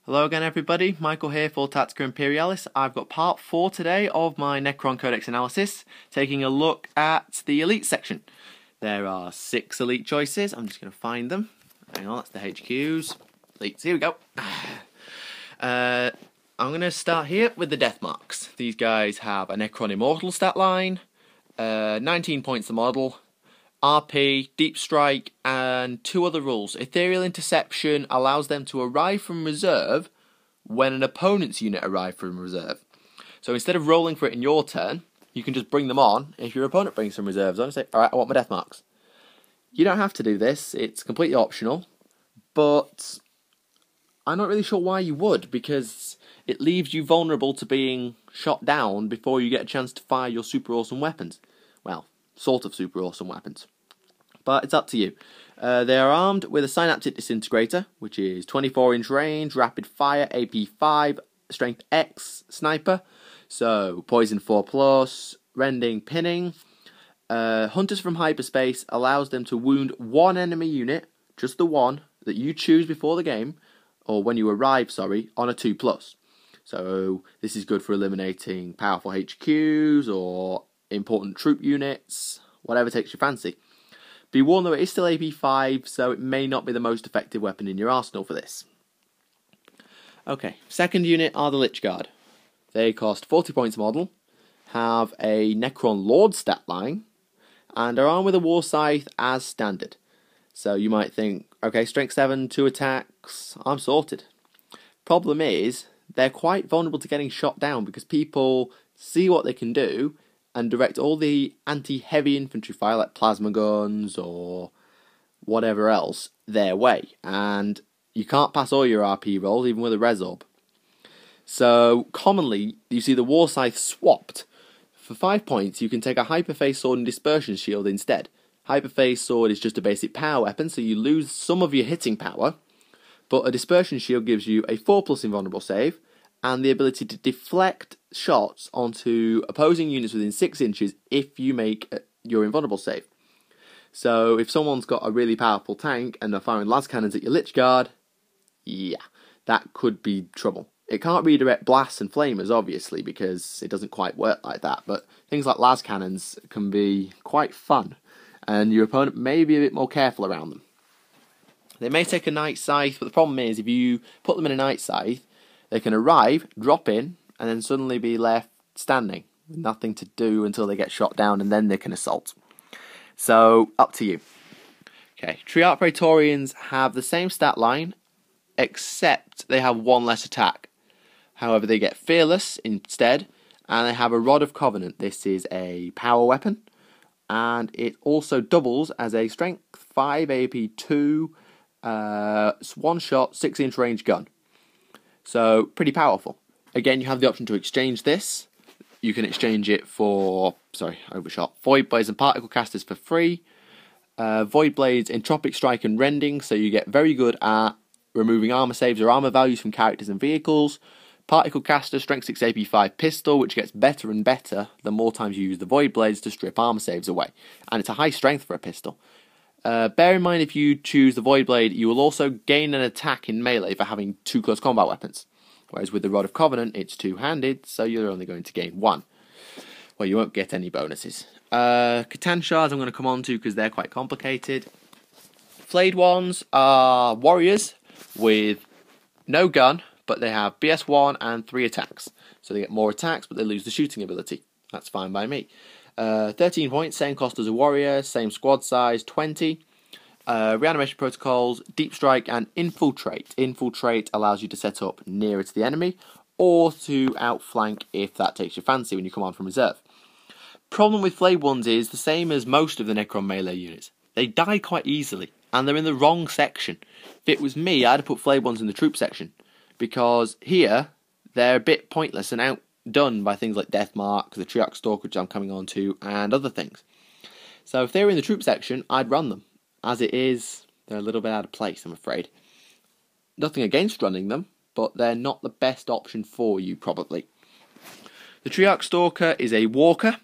Hello again everybody, Michael here for Tactica Imperialis. I've got part 4 today of my Necron Codex analysis, taking a look at the Elite section. There are 6 Elite choices, I'm just going to find them. Hang on, that's the HQs. Elites, here we go. I'm going to start here with the Deathmarks. These guys have a Necron Immortal stat line, 19 points a model, RP, Deep Strike, and 2 other rules. Ethereal Interception allows them to arrive from reserve when an opponent's unit arrives from reserve. So instead of rolling for it in your turn, you can just bring them on if your opponent brings some reserves on and say, alright, I want my Deathmarks. You don't have to do this, it's completely optional, but I'm not really sure why you would, because it leaves you vulnerable to being shot down before you get a chance to fire your super awesome weapons. Well, sort of super awesome weapons. But it's up to you. They are armed with a Synaptic Disintegrator, which is 24-inch range, rapid fire, AP 5, strength X, sniper. So, poison 4+, rending, pinning. Hunters from hyperspace allows them to wound one enemy unit, just the one, that you choose before the game, or when you arrive, sorry, on a 2+. So, this is good for eliminating powerful HQs, or important troop units, whatever takes your fancy. Be warned though, it is still AP 5, so it may not be the most effective weapon in your arsenal for this. Okay, second unit are the Lich Guard. They cost 40 points a model, have a Necron Lord stat line, and are armed with a War Scythe as standard. So you might think, okay, strength 7, 2 attacks, I'm sorted. Problem is, they're quite vulnerable to getting shot down because people see what they can do and direct all the anti-heavy infantry fire, like plasma guns or whatever else, their way. And you can't pass all your RP rolls, even with a Resorb. So, commonly, you see the War Scythe swapped. For 5 points, you can take a Hyperphase Sword and Dispersion Shield instead. Hyperphase Sword is just a basic power weapon, so you lose some of your hitting power, but a Dispersion Shield gives you a 4+ invulnerable save, and the ability to deflect shots onto opposing units within 6 inches if you make your invulnerable save. So if someone's got a really powerful tank and they're firing las cannons at your Lich Guard, yeah, that could be trouble. It can't redirect blasts and flamers, obviously, because it doesn't quite work like that, but things like las cannons can be quite fun, and your opponent may be a bit more careful around them. They may take a Night Scythe, but the problem is if you put them in a Night Scythe, they can arrive, drop in, and then suddenly be left standing with nothing to do until they get shot down, and then they can assault. So, up to you. Okay, Triarch Praetorians have the same stat line, except they have 1 less attack. However, they get Fearless instead, and they have a Rod of Covenant. This is a power weapon, and it also doubles as a Strength 5 AP 2, 1-shot, 6-inch range gun. So, pretty powerful. Again, you have the option to exchange this. You can exchange it for, Void Blades and Particle Casters for free. Void Blades, Entropic Strike and Rending, so you get very good at removing armor saves or armor values from characters and vehicles. Particle Caster, Strength 6 AP 5 Pistol, which gets better and better the more times you use the Void Blades to strip armor saves away. And it's a high strength for a pistol. Bear in mind, if you choose the Void Blade, you will also gain an attack in melee for having 2 close combat weapons. Whereas with the Rod of Covenant, it's 2-handed, so you're only going to gain 1. Well, you won't get any bonuses. Catan Shards I'm going to come on to because they're quite complicated. Flayed ones are warriors with no gun, but they have BS1 and 3 attacks. So they get more attacks, but they lose the shooting ability. That's fine by me. 13 points, same cost as a warrior, same squad size, 20. Reanimation protocols, Deep Strike, and Infiltrate. Infiltrate allows you to set up nearer to the enemy, or to outflank if that takes your fancy when you come on from reserve. Problem with Flayed ones is the same as most of the Necron melee units. They die quite easily, and they're in the wrong section. If it was me, I'd have put Flayed ones in the troop section, because here, they're a bit pointless and outdone by things like Deathmarks, the Triarch Stalker, which I'm coming on to, and other things. So if they were in the troop section, I'd run them. As it is, they're a little bit out of place, I'm afraid. Nothing against running them, but they're not the best option for you, probably. The Triarch Stalker is a walker.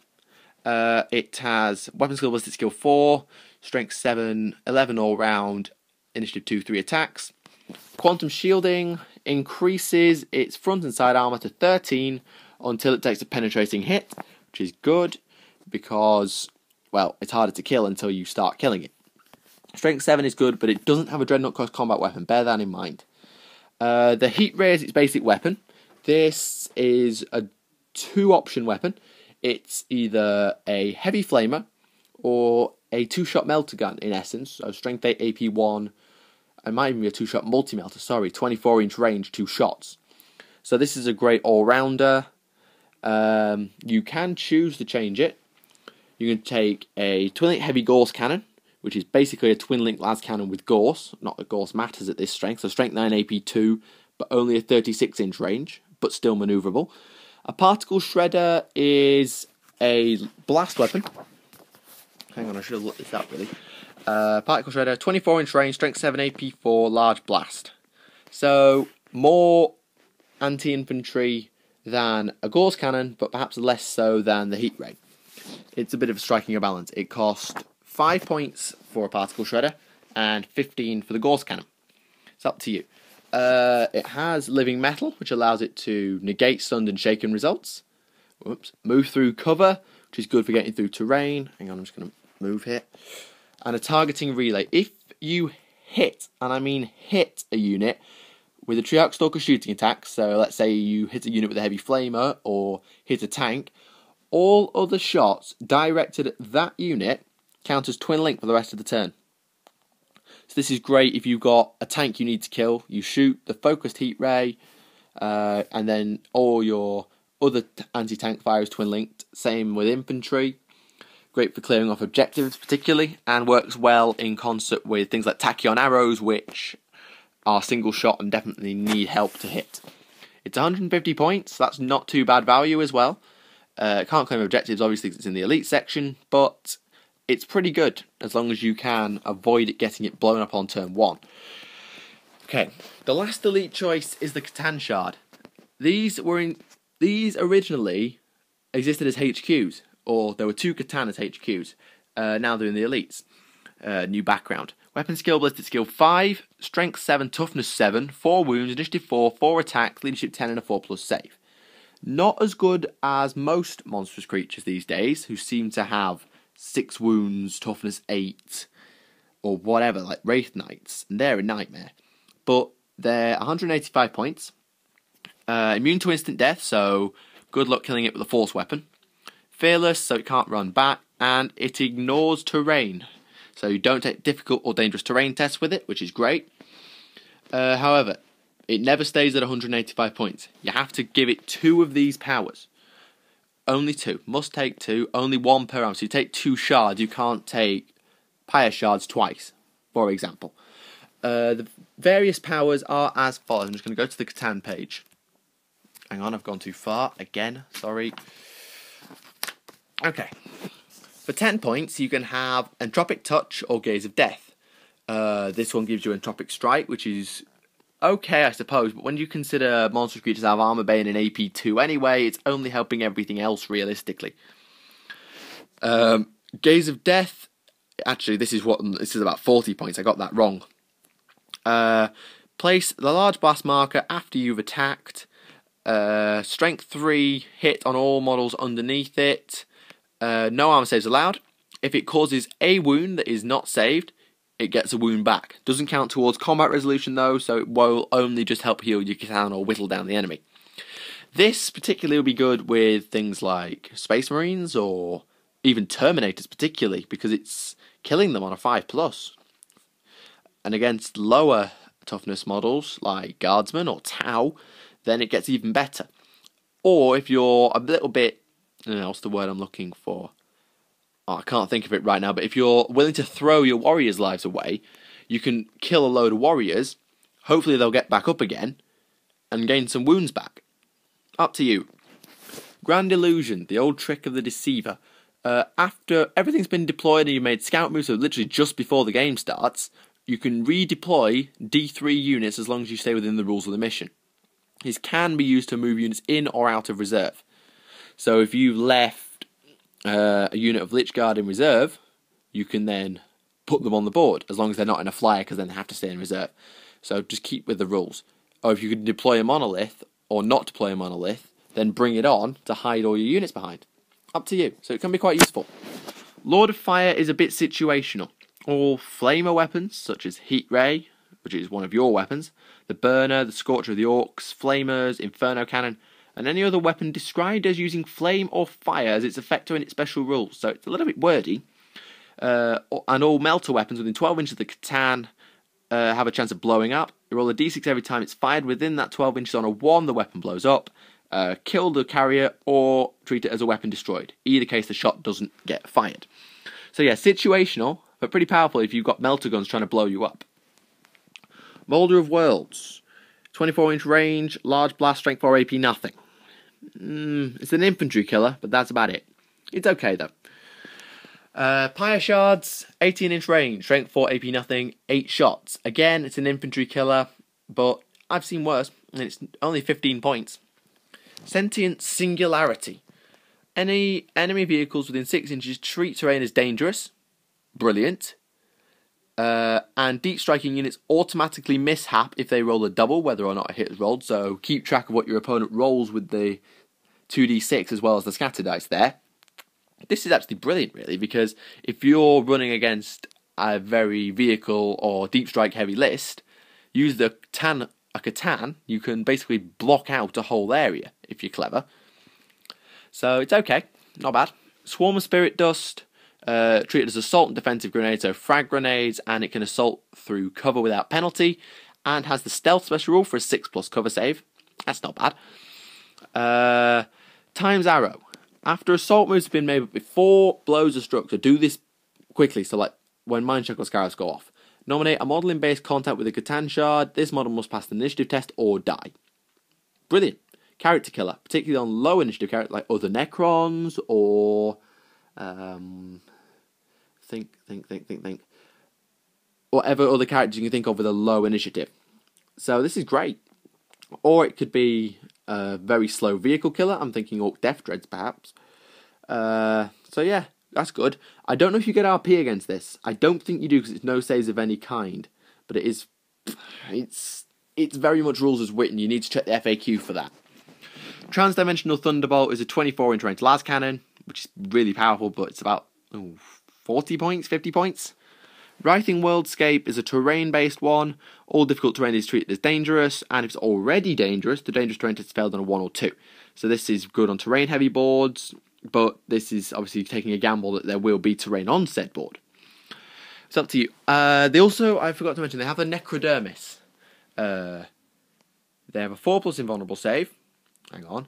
It has weapon skill, ballistic skill 4, strength 7, 11 all round, initiative 2, 3 attacks. Quantum shielding increases its front and side armor to 13 until it takes a penetrating hit, which is good because, well, it's harder to kill until you start killing it. Strength 7 is good, but it doesn't have a Dreadnought class combat weapon. Bear that in mind. The Heat Ray is its basic weapon. This is a 2-option weapon. It's either a heavy flamer or a 2-shot melter gun, in essence. So strength 8 AP 1. It might even be a 2-shot multi-melter, 24-inch range, 2 shots. So this is a great all-rounder. You can choose to change it. You can take a twin-link heavy Gorse cannon, which is basically a twin-link las cannon with Gorse. Not that Gorse matters at this strength. So strength 9 AP 2, but only a 36-inch range, but still manoeuvrable. A particle shredder is a blast weapon. Hang on, I should have looked this up really. Particle shredder, 24-inch range, strength 7 AP 4, large blast. So more anti-infantry than a Gorse cannon, but perhaps less so than the Heat Ray. It's a bit of a striking balance. It cost 5 points for a particle shredder and 15 for the Gorse cannon. It's up to you. It has living metal, which allows it to negate stunned and shaken results. Whoops. Move through cover, which is good for getting through terrain. Hang on, I'm just going to move here. And a targeting relay. If you hit, and I mean hit, a unit with a Triarch Stalker shooting attack, so let's say you hit a unit with a heavy flamer or hit a tank, all other shots directed at that unit count as twin link for the rest of the turn. So this is great if you've got a tank you need to kill. You shoot the focused heat ray, and then all your other anti-tank fire is twin linked. Same with infantry. Great for clearing off objectives particularly, and works well in concert with things like tachyon arrows, which are single shot and definitely need help to hit. It's 150 points, so that's not too bad value as well. Can't claim objectives obviously because it's in the elite section, but it's pretty good as long as you can avoid it getting it blown up on turn 1. Okay, the last elite choice is the Catan Shard. These originally existed as HQs, or there were 2 Catan as HQs. Now they're in the elites. New background. Weapon skill, ballistic skill 5, strength 7, toughness 7, 4 wounds, initiative 4, 4 attacks, leadership 10 and a 4+ save. Not as good as most monstrous creatures these days, who seem to have 6 wounds, toughness 8, or whatever, like Wraith Knights, and they're a nightmare. But they're 185 points, immune to instant death, so good luck killing it with a force weapon. Fearless, so it can't run back, and it ignores terrain, so you don't take difficult or dangerous terrain tests with it, which is great. However, it never stays at 185 points. You have to give it 2 of these powers. Only 2. Must take 2. Only 1 per round. So you take 2 shards. You can't take Pyre shards twice, for example. The various powers are as follows. I'm just going to go to the Catan page. Hang on, I've gone too far. Again, sorry. Okay. For 10 points, you can have Entropic Touch or Gaze of Death. This one gives you Entropic Strike, which is okay, I suppose, but when you consider monstrous creatures have Armor Bane and AP 2 anyway, it's only helping everything else realistically. Gaze of Death, actually this is about 40 points, I got that wrong. Place the large blast marker after you've attacked. Strength 3, hit on all models underneath it. No armor saves allowed. If it causes a wound that is not saved, it gets a wound back. Doesn't count towards combat resolution though, so it will only just help heal your Catan or whittle down the enemy. This particularly will be good with things like Space Marines or even Terminators particularly, because it's killing them on a 5+. And against lower toughness models like Guardsmen or Tau, then it gets even better. Or if you're a little bit, what's the word I'm looking for? I can't think of it right now, but if you're willing to throw your warriors' lives away, you can kill a load of warriors, hopefully they'll get back up again, and gain some wounds back. Up to you. Grand Illusion, the old trick of the deceiver. After everything's been deployed and you've made scout moves, so literally just before the game starts, you can redeploy D3 units as long as you stay within the rules of the mission. These can be used to move units in or out of reserve. So if you've left a unit of Lich Guard in reserve, you can then put them on the board, as long as they're not in a flyer, because then they have to stay in reserve. So just keep with the rules. or if you could deploy a monolith or not deploy a monolith, then bring it on to hide all your units behind. Up to you. So it can be quite useful. Lord of Fire is a bit situational. All flamer weapons, such as Heat Ray, which is one of your weapons, the Burner, the Scorcher of the Orcs, Flamers, Inferno Cannon, and any other weapon described as using flame or fire as its effector in its special rules. So it's a little bit wordy. And all melter weapons within 12 inches of the Catan have a chance of blowing up. You roll a d6 every time it's fired within that 12 inches. On a 1, the weapon blows up. Kill the carrier or treat it as a weapon destroyed. Either case, the shot doesn't get fired. So yeah, situational, but pretty powerful if you've got melter guns trying to blow you up. Molder of Worlds. 24-inch range, large blast, strength 4 AP, nothing. It's an infantry killer, but that's about it. It's okay though. Pyre Shards, 18-inch range, strength 4 AP, nothing, 8 shots. Again, it's an infantry killer, but I've seen worse, and it's only 15 points. Sentient Singularity. Any enemy vehicles within 6 inches treat terrain as dangerous. Brilliant. And deep striking units automatically mishap if they roll a double, whether or not a hit is rolled. So keep track of what your opponent rolls with the 2d6 as well as the scatter dice there. This is actually brilliant, really, because if you're running against a very vehicle or deep strike heavy list, use the Catan, you can basically block out a whole area if you're clever. So it's okay, not bad. Swarm of Spirit Dust. Treated as assault and defensive grenades, so frag grenades, and it can assault through cover without penalty, and has the stealth special rule for a 6+ cover save. That's not bad. Times Arrow. After assault moves have been made before blows are struck, so do this quickly, so like when Mind Shackle Scarabs go off. Nominate a model in base contact with a Catan shard. This model must pass the initiative test or die. Brilliant. Character killer, particularly on low initiative characters like other Necrons or think. Whatever other characters you can think of with a low initiative. So this is great. Or it could be a very slow vehicle killer. I'm thinking Orc Death Dreads, perhaps. So yeah, that's good. I don't know if you get RP against this. I don't think you do because it's no saves of any kind. But it is... It's very much rules as written. You need to check the FAQ for that. Transdimensional Thunderbolt is a 24-inch range las cannon, which is really powerful, but it's about 40 points, 50 points. Writhing Worldscape is a terrain-based one. All difficult terrain is treated as dangerous, and if it's already dangerous, the dangerous terrain test failed on a 1 or 2. So this is good on terrain-heavy boards, but this is obviously taking a gamble that there will be terrain on said board. It's up to you. They also, I forgot to mention, they have the Necrodermis. They have a 4+ invulnerable save. Hang on.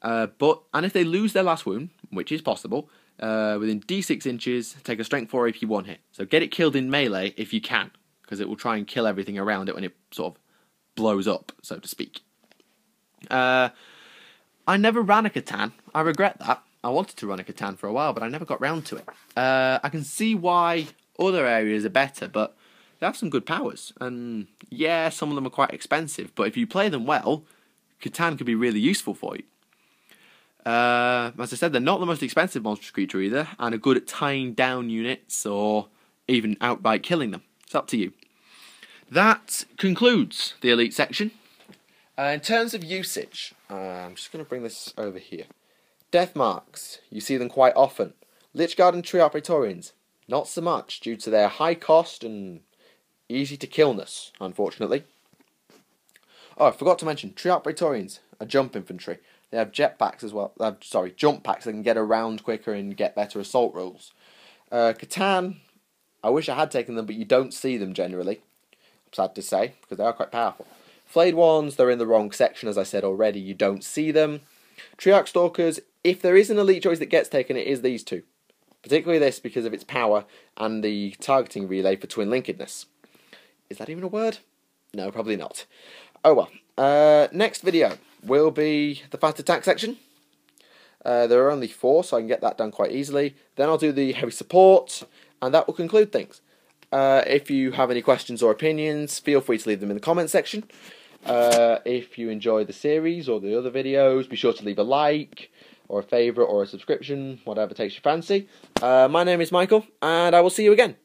And if they lose their last wound, which is possible, within d6 inches, take a strength 4 AP 1 hit. So get it killed in melee if you can, because it will try and kill everything around it when it sort of blows up, so to speak. I never ran a Catan. I regret that. I wanted to run a Catan for a while, but I never got round to it. I can see why other areas are better, but they have some good powers. And yeah, some of them are quite expensive, but if you play them well, Catan could be really useful for you. As I said, they're not the most expensive monstrous creature either, and are good at tying down units or even outright killing them. It's up to you. That concludes the elite section. In terms of usage, I'm just going to bring this over here. Deathmarks, you see them quite often. Lichguard and Triarch Praetorians, not so much, due to their high cost and easy to killness, unfortunately. Oh, I forgot to mention, Triarch Praetorians are jump infantry. They have jetpacks as well. Jump packs that can get around quicker and get better assault rolls. Catan, I wish I had taken them, but you don't see them generally. I'm sad to say, because they are quite powerful. Flayed ones, they're in the wrong section, as I said already. You don't see them. Triarch Stalkers, if there is an elite choice that gets taken, it is these two. Particularly this, because of its power and the targeting relay for twin linkedness. Is that even a word? No, probably not. Oh well. Next video will be the fast attack section. There are only 4, so I can get that done quite easily. Then I'll do the heavy support, and that will conclude things. If you have any questions or opinions, feel free to leave them in the comment section. If you enjoy the series or the other videos, be sure to leave a like, or a favourite, or a subscription, whatever takes your fancy. My name is Michael, and I will see you again.